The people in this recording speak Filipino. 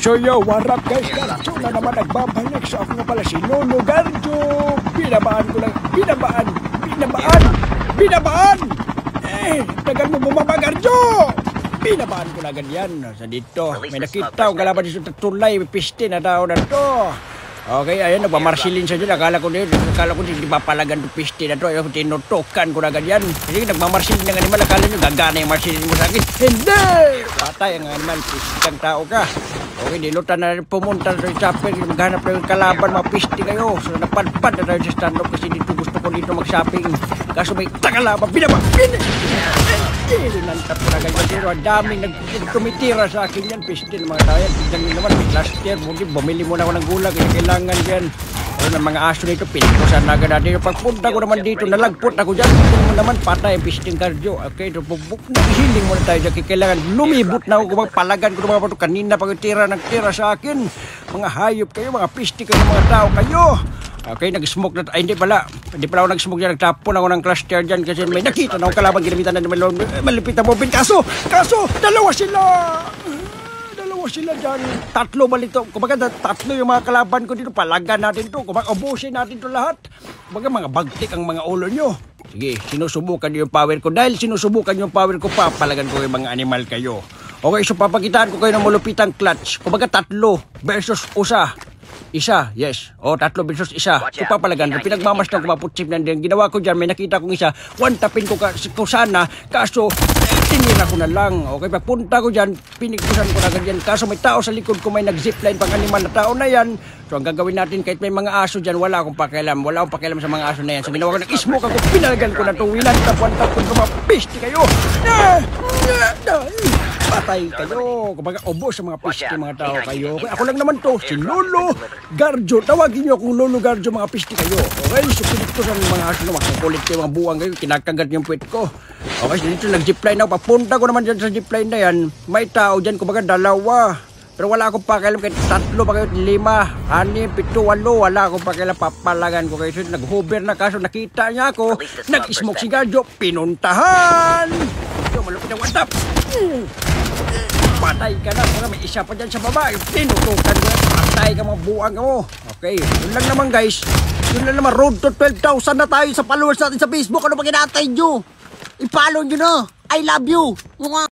So yo, what up guys? Garjo na naman nagbabalik. So ako nga pala si Lolo Garjo. Binabaan ko lang. Binabaan! Tagal mo bumaba Garjo! Binabaan ko na ganyan. Sa dito, may nakita ko kalaban dito sa tulay. May piste na tao na to. Okay, ayun, nagmamarsilin siya dyan. Akala ko di papalagan ng piste na to. Ayun, tinutukan ko na ganyan. Kasi nagmamarsilin ng animal. Akala nyo gagana yung marsilin mo sa akin. Hindi! Patay ang animal. Piste kang tao ka. Okay, nilutan na rin pumunta sa shopping. Maghanap na yung kalaban, mga piste kayo. So, napadpad na tayo sa stand-up kasi dito gusto ko dito mag-shopping. Kaso may takalaban. Nantap ko na ganyan. Pero ang daming nagtumitira sa akin yan. Piste ng mga tao yan. Tignan nyo naman, last year, bumili muna ako ng gulay. Kaya kailangan yan. Ano ng mga aso nito, pinikusan na agad natin. Pagpunta ko naman dito, nalagpot ako dyan. Kung mo naman, patay, pisting Garjo. Okay, nahihiling muna tayo dyan. Kailangan lumibot na ako. Palagan ko naman ito. Kanina pag nagtira sa akin. Mga hayop kayo, mga piste kayo, mga tao kayo. Okay, nag-smoke na. Ay, hindi pala ako nag-smoke dyan. Nagtapon ako ng cluster dyan kasi may nakita na akong kalaban. Ginamitan na naman malipit na bobin. Kaso, dalawa sila dyan. Tatlo balito. Kumbaga, tatlo yung mga kalaban ko dito. Palagan natin to. Kumbaga, ubusin natin to lahat. Kumbaga, mga bagtik ang mga ulo nyo. Sige, sinusubukan nyo yung power ko. Dahil sinusubukan nyo yung power ko, papalagan ko yung mga animal kayo. Okay, so papakitaan ko kayo ng malupitang clutch. Kumbaga, 3 versus isa, yes. O, 3 versus isa. So, papalagan. Pinagmamasdan ko, maputsip na din. Ginawa ko dyan, may nakita kong isa. One tapin ko sana. Kaso, tinira ko na lang. Okay, papunta ko dyan, pinigpusan ko na ganyan. Kaso may tao sa likod ko, may nag-zipline pang animal na tao na yan. So, ang gagawin natin, kahit may mga aso dyan, wala akong pakialam. Wala akong pakialam sa mga aso na yan. So, ginawa ko, nag-smoke ako, pinalagan ko na ito. Wilan, one tap ko, mapiste kayo. Patay kayo. Kumbaga, ubos sa mga piste, mga tao kayo. Okay, ako lang naman to, si Lolo Garjo. Tawagin nyo akong Lolo Garjo, mga piste kayo. Okay, so pinigpusan ng mga aso na makakulit kayo, mga buwang kayo. Kinakagat yung puwet ko. Okay, so dito nag-zipline ako. Papunta ko naman dyan sa zipline na yan. May tao dyan, kumbaga 2. Pero wala akong pakialam kahit 3 pa kayo, 5, 6, 7, 8. Wala akong pakialam, papalagan ko kayo. So, nag-hover na kaso, nakita niya ako. Nag-smoke si Garjo, pinuntahan. So, malupit ang one tap. Patay ka na. May isa pa dyan sa baba. Pinutukan ko. Patay ka, mga buwang mo. Okay, yun lang naman guys. Yun lang naman, road to 12,000 na tayo sa followers natin sa Facebook. Ano ba kinatay nyo? I-follow nyo na. I love you.